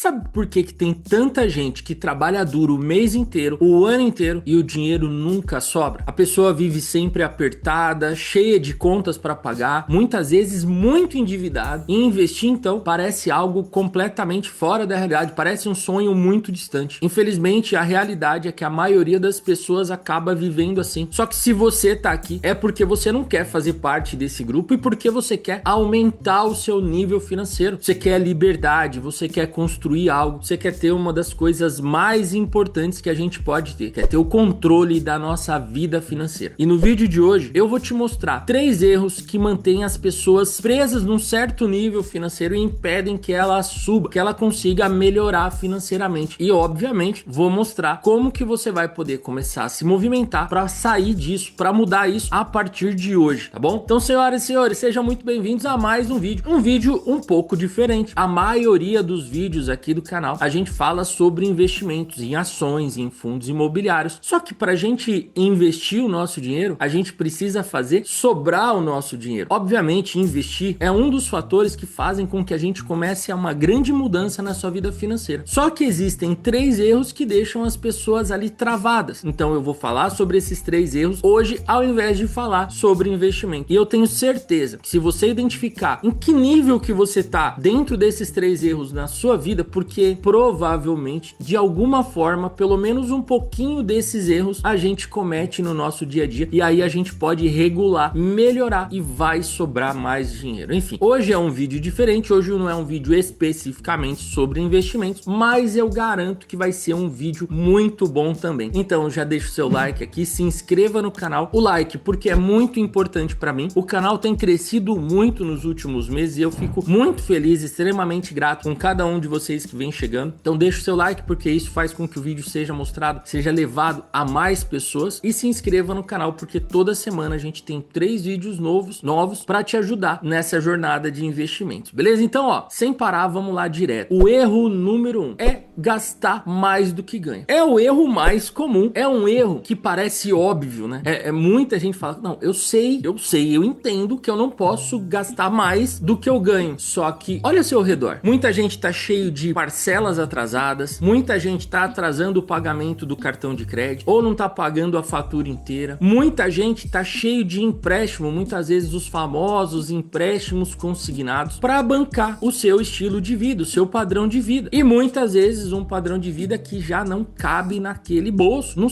Sabe por que que tem tanta gente que trabalha duro o mês inteiro, o ano inteiro e o dinheiro nunca sobra? A pessoa vive sempre apertada, cheia de contas para pagar, muitas vezes muito endividada, e investir então parece algo completamente fora da realidade, parece um sonho muito distante. Infelizmente, a realidade é que a maioria das pessoas acaba vivendo assim. Só que se você tá aqui é porque você não quer fazer parte desse grupo e porque você quer aumentar o seu nível financeiro. Você quer liberdade, você quer construir algo, você quer ter uma das coisas mais importantes que a gente pode ter, quer ter o controle da nossa vida financeira. E no vídeo de hoje eu vou te mostrar 3 erros que mantêm as pessoas presas num certo nível financeiro e impedem que ela suba, que ela consiga melhorar financeiramente. E obviamente vou mostrar como que você vai poder começar a se movimentar para sair disso, para mudar isso a partir de hoje, tá bom? Então, senhoras e senhores, sejam muito bem-vindos a mais um vídeo um pouco diferente. A maioria dos vídeos aqui do canal a gente fala sobre investimentos em ações, em fundos imobiliários. Só que para a gente investir o nosso dinheiro, a gente precisa fazer sobrar o nosso dinheiro. Obviamente, investir é um dos fatores que fazem com que a gente comece a uma grande mudança na sua vida financeira. Só que existem 3 erros que deixam as pessoas ali travadas. Então eu vou falar sobre esses 3 erros hoje, ao invés de falar sobre investimento. E eu tenho certeza que se você identificar em que nível que você tá dentro desses 3 erros na sua vida, porque provavelmente, de alguma forma, pelo menos um pouquinho desses erros a gente comete no nosso dia a dia, e aí a gente pode regular, melhorar e vai sobrar mais dinheiro. Enfim, hoje é um vídeo diferente, hoje não é um vídeo especificamente sobre investimentos, mas eu garanto que vai ser um vídeo muito bom também. Então já deixa o seu like aqui, se inscreva no canal, o like porque é muito importante para mim. O canal tem crescido muito nos últimos meses e eu fico muito feliz, extremamente grato com cada um de vocês que vem chegando. Então deixa o seu like porque isso faz com que o vídeo seja mostrado, seja levado a mais pessoas, e se inscreva no canal porque toda semana a gente tem 3 vídeos novos para te ajudar nessa jornada de investimentos, beleza? Então, ó, sem parar, vamos lá direto. O erro número 1 é gastar mais do que ganha. É o erro mais comum, é um erro que parece óbvio, né? Muita gente fala, não, eu sei, eu entendo que eu não posso gastar mais do que eu ganho. Só que, olha ao seu redor, muita gente tá cheio de parcelas atrasadas, muita gente tá atrasando o pagamento do cartão de crédito, ou não tá pagando a fatura inteira, muita gente tá cheio de empréstimo, muitas vezes os famosos empréstimos consignados, para bancar o seu estilo de vida, o seu padrão de vida, e muitas vezes um padrão de vida que já não cabe naquele bolso, no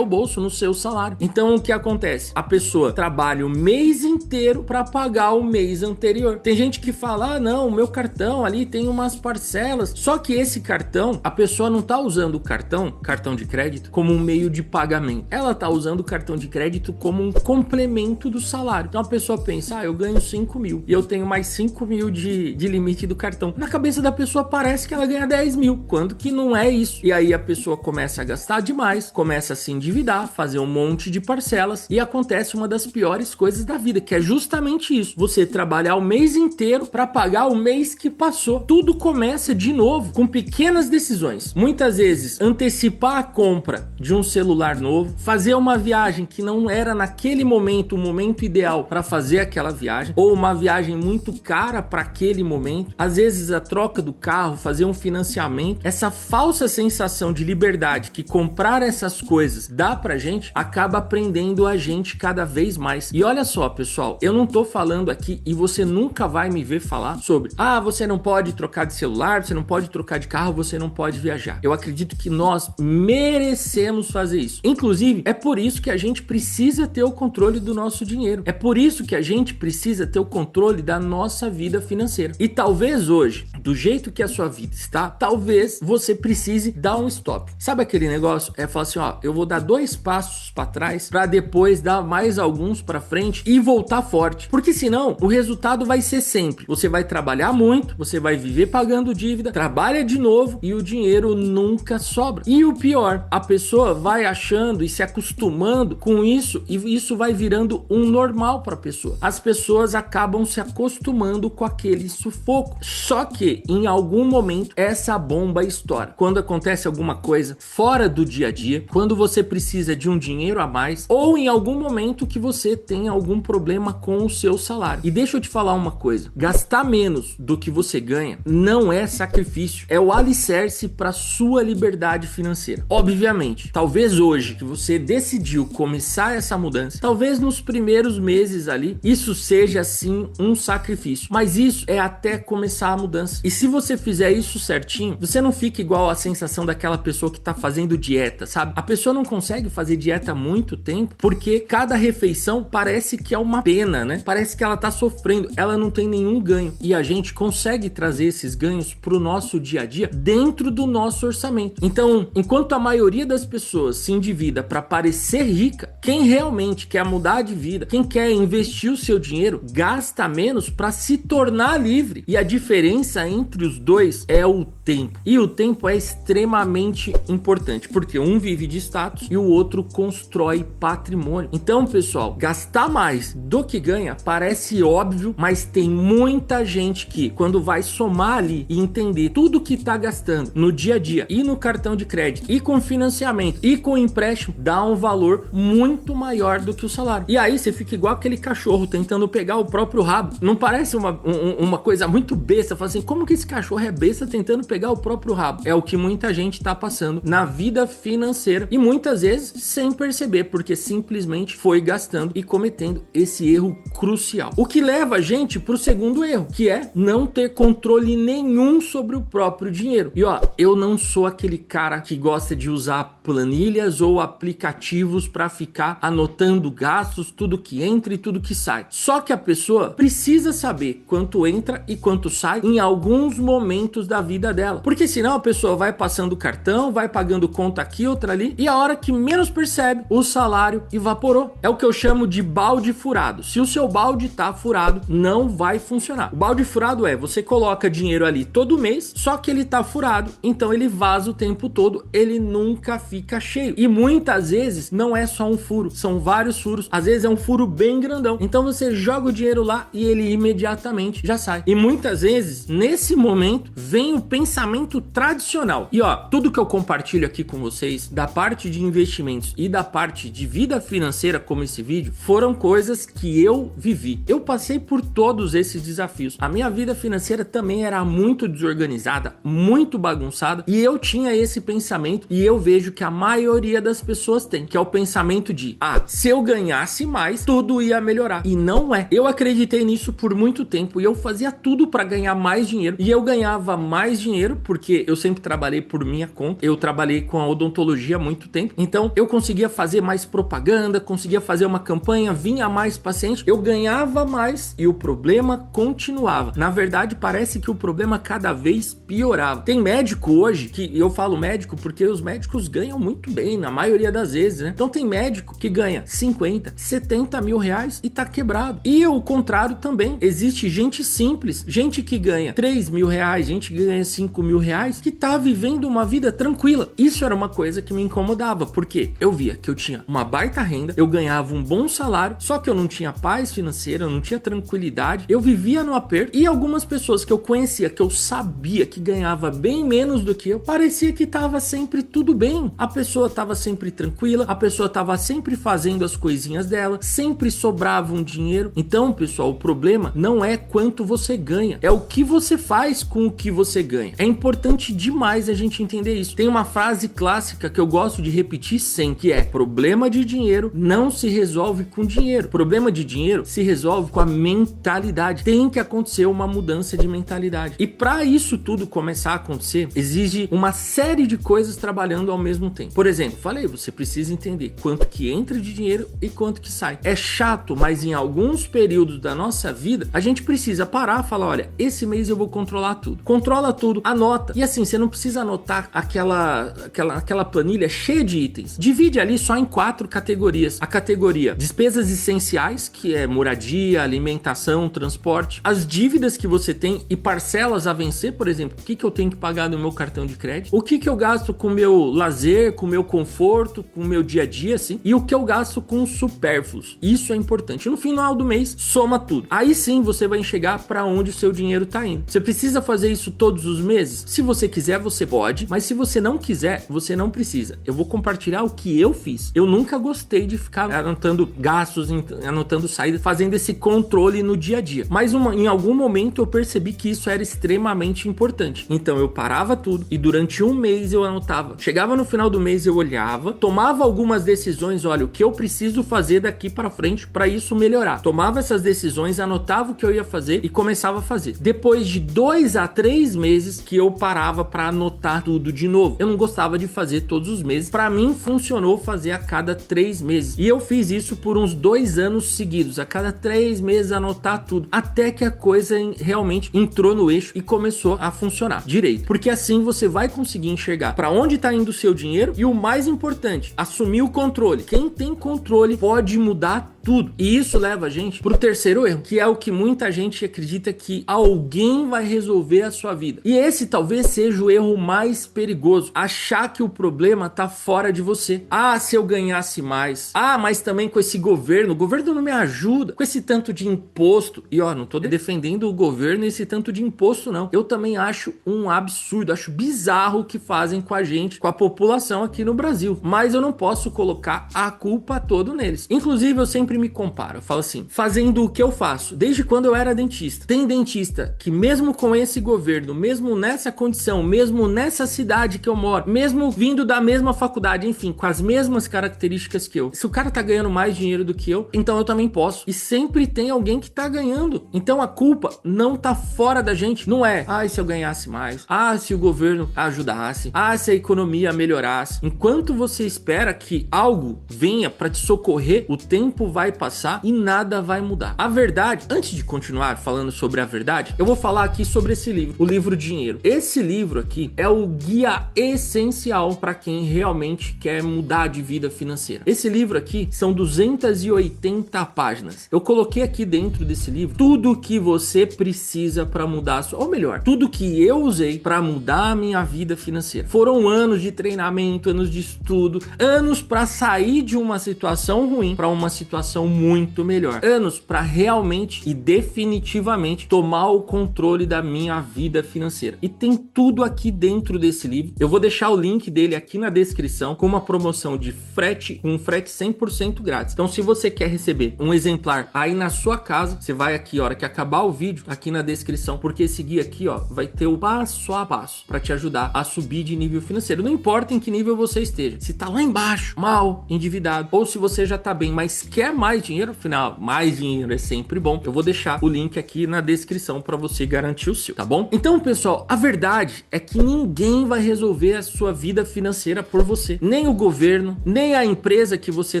seu salário. Então o que acontece? A pessoa trabalha o mês inteiro para pagar o mês anterior. Tem gente que fala, ah não, o meu cartão ali tem umas parcelas, só que esse cartão, a pessoa não tá usando o cartão de crédito como um meio de pagamento, ela tá usando o cartão de crédito como um complemento do salário. Então a pessoa pensa, ah, eu ganho 5 mil e eu tenho mais 5 mil de limite do cartão. Na cabeça da pessoa parece que ela ganha 10 mil, quando que não é isso. E aí a pessoa começa a gastar demais, começa a se endividar, fazer um monte de parcelas, e acontece uma das piores coisas da vida, que é justamente isso: você trabalhar o mês inteiro para pagar o mês que passou. Tudo começa de novo com pequenas decisões. Muitas vezes antecipar a compra de um celular novo, fazer uma viagem que não era naquele momento o momento ideal para fazer aquela viagem, ou uma viagem muito cara para aquele momento. Às vezes a troca do carro, fazer um financiamento. Essa falsa sensação de liberdade que comprar essas coisas dá pra gente, acaba prendendo a gente cada vez mais. E olha só, pessoal, eu não tô falando aqui, e você nunca vai me ver falar sobre, ah, você não pode trocar de celular, você não pode trocar de carro, você não pode viajar. Eu acredito que nós merecemos fazer isso. Inclusive, é por isso que a gente precisa ter o controle do nosso dinheiro. É por isso que a gente precisa ter o controle da nossa vida financeira. E talvez hoje, do jeito que a sua vida está, talvez você precise dar um stop. Sabe aquele negócio? É falar assim, ó, eu vou dar 2 passos para trás para depois dar mais alguns para frente e voltar forte. Porque senão o resultado vai ser sempre: você vai trabalhar muito, você vai viver pagando dívida, trabalha de novo e o dinheiro nunca sobra. E o pior, a pessoa vai achando e se acostumando com isso, e isso vai virando um normal para a pessoa. As pessoas acabam se acostumando com aquele sufoco. Só que em algum momento essa bomba estoura. quando acontece alguma coisa fora do dia a dia, quando você precisa de um dinheiro a mais ou em algum momento que você tem algum problema com o seu salário. E deixa eu te falar uma coisa, gastar menos do que você ganha não é sacrifício, é o alicerce para sua liberdade financeira. Obviamente, talvez hoje que você decidiu começar essa mudança, talvez nos primeiros meses ali, isso seja sim um sacrifício, mas isso é até começar a mudança. E se você fizer isso certinho, você não fica igual a sensação daquela pessoa que tá fazendo dieta, sabe? A pessoa não consegue fazer dieta há muito tempo porque cada refeição parece que é uma pena, né? Parece que ela tá sofrendo, ela não tem nenhum ganho. E a gente consegue trazer esses ganhos pro nosso dia a dia dentro do nosso orçamento. Então, enquanto a maioria das pessoas se endivida para parecer rica, quem realmente quer mudar de vida, quem quer investir o seu dinheiro, gasta menos para se tornar livre. E a diferença entre os dois é o tempo. E o tempo é extremamente importante, porque um vive de status e o outro constrói patrimônio. Então, pessoal, gastar mais do que ganha parece óbvio, mas tem muita gente que, quando vai somar ali e entender tudo que tá gastando no dia a dia e no cartão de crédito e com financiamento e com empréstimo, dá um valor muito maior do que o salário. E aí você fica igual aquele cachorro tentando pegar o próprio rabo. Não parece uma coisa muito besta? Fala assim, como que esse cachorro é besta tentando pegar o próprio rabo? É o que muita gente tá passando na vida financeira e muitas vezes sem perceber, porque simplesmente foi gastando e cometendo esse erro crucial. O que leva a gente pro segundo erro, que é não ter controle nenhum sobre o próprio dinheiro. E ó, eu não sou aquele cara que gosta de usar planilhas ou aplicativos para ficar anotando gastos, tudo que entra e tudo que sai. Só que a pessoa precisa saber quanto entra e quanto sai em alguns momentos da vida dela. Porque senão a pessoa vai passando o cartão, vai pagando conta aqui, outra ali, e a hora que menos percebe, o salário evaporou. É o que eu chamo de balde furado. Se o seu balde tá furado, não vai funcionar. O balde furado é, você coloca dinheiro ali todo mês, só que ele tá furado, então ele vaza o tempo todo, ele nunca fica cheio. E muitas vezes não é só um furo, são vários furos. Às vezes é um furo bem grandão. Então você joga o dinheiro lá e ele imediatamente já sai. E muitas vezes, nesse momento, vem o pensamento tradicional. E ó, tudo que eu compartilho aqui com vocês, da parte de investimentos e da parte de vida financeira, como esse vídeo, foram coisas que eu vivi. Eu passei por todos esses desafios. A minha vida financeira também era muito desorganizada, muito bagunçada, e eu tinha esse pensamento, e eu vejo que a maioria das pessoas tem, que é o pensamento de, se eu ganhasse mais, tudo ia melhorar. E não é. Eu acreditei nisso por muito tempo, e eu fazia tudo para ganhar mais dinheiro, e eu ganhava mais dinheiro, porque eu sempre trabalhei por minha conta, eu trabalhei com a odontologia há muito tempo, então eu conseguia fazer mais propaganda, conseguia fazer uma campanha, vinha mais paciente, eu ganhava mais, e o problema continuava. Na verdade, parece que o problema cada vez piorava. Tem médico hoje, que eu falo médico porque os médicos ganham muito bem, na maioria das vezes, né? Então tem médico que ganha 50, 70 mil reais e tá quebrado. E o contrário também, existe gente simples, gente que ganha 3 mil reais, gente que ganha 5 mil reais, que tá vivendo uma vida tranquila. Isso era uma coisa que me incomodava, porque eu via que eu tinha uma baita renda, eu ganhava um bom salário, só que eu não tinha paz financeira, eu não tinha tranquilidade, eu vivia no aperto, e algumas pessoas que eu conhecia, que eu sabia que ganhava bem menos do que eu, parecia que tava sempre tudo bem. A pessoa tava sempre tranquila, a pessoa tava sempre fazendo as coisinhas dela, sempre sobrava um dinheiro. Então, pessoal, o problema não é quanto você ganha, é o que você faz com o que você ganha. É importante demais a gente entender isso. Tem uma frase clássica que eu gosto de repetir sempre, que é: problema de dinheiro não se resolve com dinheiro. Problema de dinheiro se resolve com a mentalidade. Tem que acontecer uma mudança de mentalidade. E para isso tudo começar a acontecer, exige uma série de coisas trabalhando ao mesmo tempo. Por exemplo, falei, você precisa entender quanto que entra de dinheiro e quanto que sai. É chato, mas em alguns períodos da nossa vida, a gente precisa parar e falar, olha, esse mês eu vou controlar tudo. Controla tudo, anota. E assim, você não precisa anotar aquela planilha cheia de itens. Divide ali só em 4 categorias. A categoria despesas essenciais, que é moradia, alimentação, transporte. As dívidas que você tem e parcelas a vencer, por exemplo, o que eu tenho que pagar no meu cartão de crédito, o que eu gasto com o meu lazer lazer, com o meu conforto, com o meu dia a dia, assim, e o que eu gasto com supérfluos. Isso é importante. No final do mês, soma tudo. Aí sim você vai enxergar para onde o seu dinheiro tá indo. Você precisa fazer isso todos os meses? Se você quiser, você pode, mas se você não quiser, você não precisa. Eu vou compartilhar o que eu fiz. Eu nunca gostei de ficar anotando gastos, anotando saídas, fazendo esse controle no dia a dia. Mas em algum momento eu percebi que isso era extremamente importante. Então eu parava tudo e durante um mês eu anotava. Chegava no final do mês, eu olhava, tomava algumas decisões, olha, o que eu preciso fazer daqui para frente para isso melhorar. Tomava essas decisões, anotava o que eu ia fazer e começava a fazer. Depois de 2 a 3 meses que eu parava para anotar tudo de novo. Eu não gostava de fazer todos os meses. Para mim funcionou fazer a cada 3 meses. E eu fiz isso por uns 2 anos seguidos. A cada 3 meses anotar tudo. Até que a coisa realmente entrou no eixo e começou a funcionar direito. Porque assim você vai conseguir enxergar para onde está indo o seu dinheiro e o mais importante, assumir o controle. Quem tem controle pode mudar tudo. E isso leva a gente pro terceiro erro, que é o que muita gente acredita que alguém vai resolver a sua vida. E esse talvez seja o erro mais perigoso. Achar que o problema tá fora de você. Ah, se eu ganhasse mais. Ah, mas também com esse governo. O governo não me ajuda. Com esse tanto de imposto. E ó, não tô defendendo o governo e esse tanto de imposto, não. Eu também acho um absurdo. Acho bizarro o que fazem com a gente, com a população aqui no Brasil. Mas eu não posso colocar a culpa toda neles. Inclusive, eu sempre me comparo. Eu falo assim, fazendo o que eu faço desde quando eu era dentista. Tem dentista que mesmo com esse governo, mesmo nessa condição, mesmo nessa cidade que eu moro, mesmo vindo da mesma faculdade, enfim, com as mesmas características que eu, se o cara tá ganhando mais dinheiro do que eu, então eu também posso. E sempre tem alguém que tá ganhando. Então a culpa não tá fora da gente. Não é, se eu ganhasse mais. Se o governo ajudasse. Se a economia melhorasse. Enquanto você espera que algo venha para te socorrer, o tempo vai passar e nada vai mudar. A verdade, antes de continuar falando sobre a verdade, eu vou falar aqui sobre esse livro, o livro Dinheiro. Esse livro aqui é o guia essencial para quem realmente quer mudar de vida financeira. Esse livro aqui são 280 páginas. Eu coloquei aqui dentro desse livro tudo que você precisa para mudar, ou melhor, tudo que eu usei para mudar a minha vida financeira. Foram anos de treinamento, anos de estudo, anos para sair de uma situação ruim para uma situação muito melhor. Anos para realmente e definitivamente tomar o controle da minha vida financeira. E tem tudo aqui dentro desse livro. Eu vou deixar o link dele aqui na descrição com uma promoção de frete, um frete 100% grátis. Então, se você quer receber um exemplar aí na sua casa, você vai aqui, a hora que acabar o vídeo, aqui na descrição, porque esse guia aqui, vai ter o passo a passo para te ajudar a subir de nível financeiro. Não importa em que nível você esteja. Se tá lá embaixo, mal, endividado, ou se você já tá bem, mas quer mais dinheiro, afinal, mais dinheiro é sempre bom. Eu vou deixar o link aqui na descrição para você garantir o seu, tá bom? Então, pessoal, a verdade é que ninguém vai resolver a sua vida financeira por você. Nem o governo, nem a empresa que você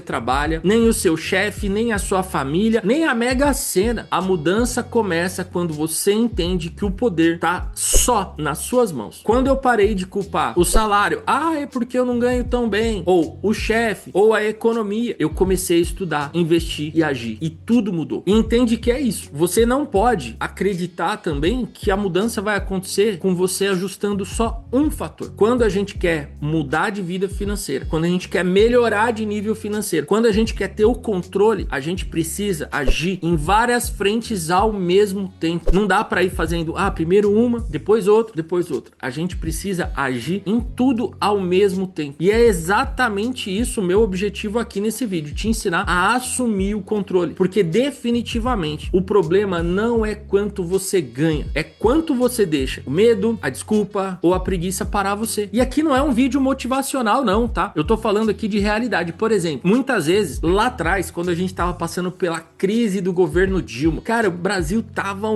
trabalha, nem o seu chefe, nem a sua família, nem a Mega Sena. A mudança começa quando você entende que o poder tá só nas suas mãos. Quando eu parei de culpar o salário, é porque eu não ganho tão bem, ou o chefe, ou a economia, eu comecei a estudar, investir e agir. E tudo mudou. E entende que é isso. Você não pode acreditar também que a mudança vai acontecer com você ajustando só um fator. Quando a gente quer mudar de vida financeira, quando a gente quer melhorar de nível financeiro, quando a gente quer ter o controle, a gente precisa agir em várias frentes ao mesmo tempo. Não dá para ir fazendo, primeiro uma, depois outra, depois outra. A gente precisa agir em tudo ao mesmo tempo. E é exatamente isso o meu objetivo aqui nesse vídeo, te ensinar a assumir o controle, porque definitivamente o problema não é quanto você ganha, é quanto você deixa o medo, a desculpa ou a preguiça parar você. E aqui não é um vídeo motivacional não, tá? Eu tô falando aqui de realidade. Por exemplo, muitas vezes lá atrás, quando a gente tava passando pela crise do governo Dilma, cara, o Brasil tava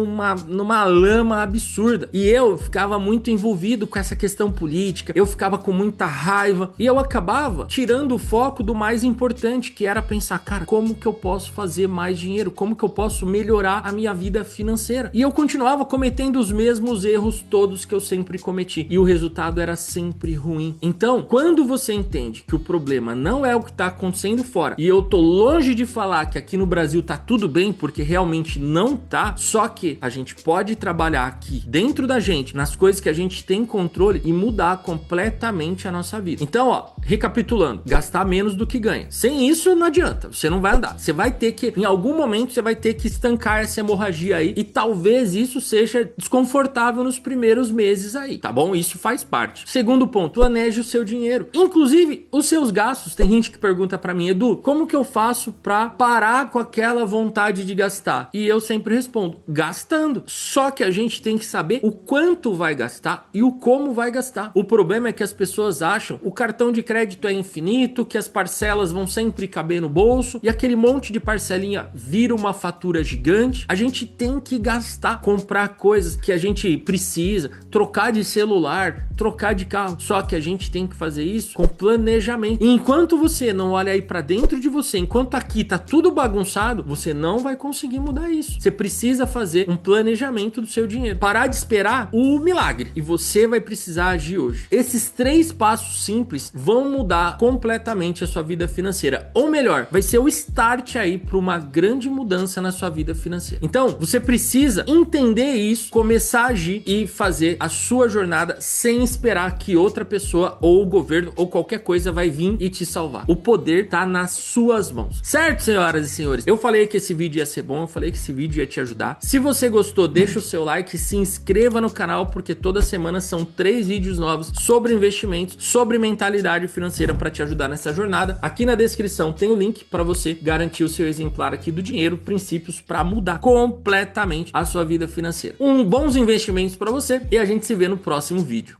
numa lama absurda e eu ficava muito envolvido com essa questão política, eu ficava com muita raiva e eu acabava tirando o foco do mais importante, que era pensar, cara, como como que eu posso fazer mais dinheiro, como que eu posso melhorar a minha vida financeira. E eu continuava cometendo os mesmos erros todos que eu sempre cometi, e o resultado era sempre ruim. Então, quando você entende que o problema não é o que está acontecendo fora, e eu tô longe de falar que aqui no Brasil tá tudo bem, porque realmente não tá, só que a gente pode trabalhar aqui dentro da gente, nas coisas que a gente tem controle e mudar completamente a nossa vida. Então, ó, recapitulando, gastar menos do que ganha. Sem isso não adianta, você não vai andar. Você vai ter que, em algum momento, você vai ter que estancar essa hemorragia aí, e talvez isso seja desconfortável nos primeiros meses aí, tá bom? Isso faz parte. Segundo ponto, planeje o seu dinheiro, inclusive os seus gastos. Tem gente que pergunta pra mim: Edu, como que eu faço pra parar com aquela vontade de gastar? E eu sempre respondo: gastando. Só que a gente tem que saber o quanto vai gastar e o como vai gastar. O problema é que as pessoas acham o cartão de crédito é infinito, que as parcelas vão sempre caber no bolso, e aquele monte de parcelinha vira uma fatura gigante. A gente tem que gastar, comprar coisas que a gente precisa, trocar de celular, trocar de carro. Só que a gente tem que fazer isso com planejamento. E enquanto você não olha aí pra dentro de você, enquanto aqui tá tudo bagunçado, você não vai conseguir mudar isso. Você precisa fazer um planejamento do seu dinheiro. Parar de esperar o milagre. E você vai precisar agir hoje. Esses 3 passos simples vão mudar completamente a sua vida financeira. Ou melhor, vai ser o start aí para uma grande mudança na sua vida financeira. Então, você precisa entender isso, começar a agir e fazer a sua jornada sem esperar que outra pessoa ou o governo ou qualquer coisa vai vir e te salvar. O poder tá nas suas mãos. Certo, senhoras e senhores? Eu falei que esse vídeo ia ser bom, eu falei que esse vídeo ia te ajudar. Se você gostou, deixa o seu like, se inscreva no canal, porque toda semana são 3 vídeos novos sobre investimentos, sobre mentalidade financeira para te ajudar nessa jornada. Aqui na descrição tem o link para você garantir o seu exemplar aqui do Dinheiro, princípios para mudar completamente a sua vida financeira. Bons investimentos para você, e a gente se vê no próximo vídeo.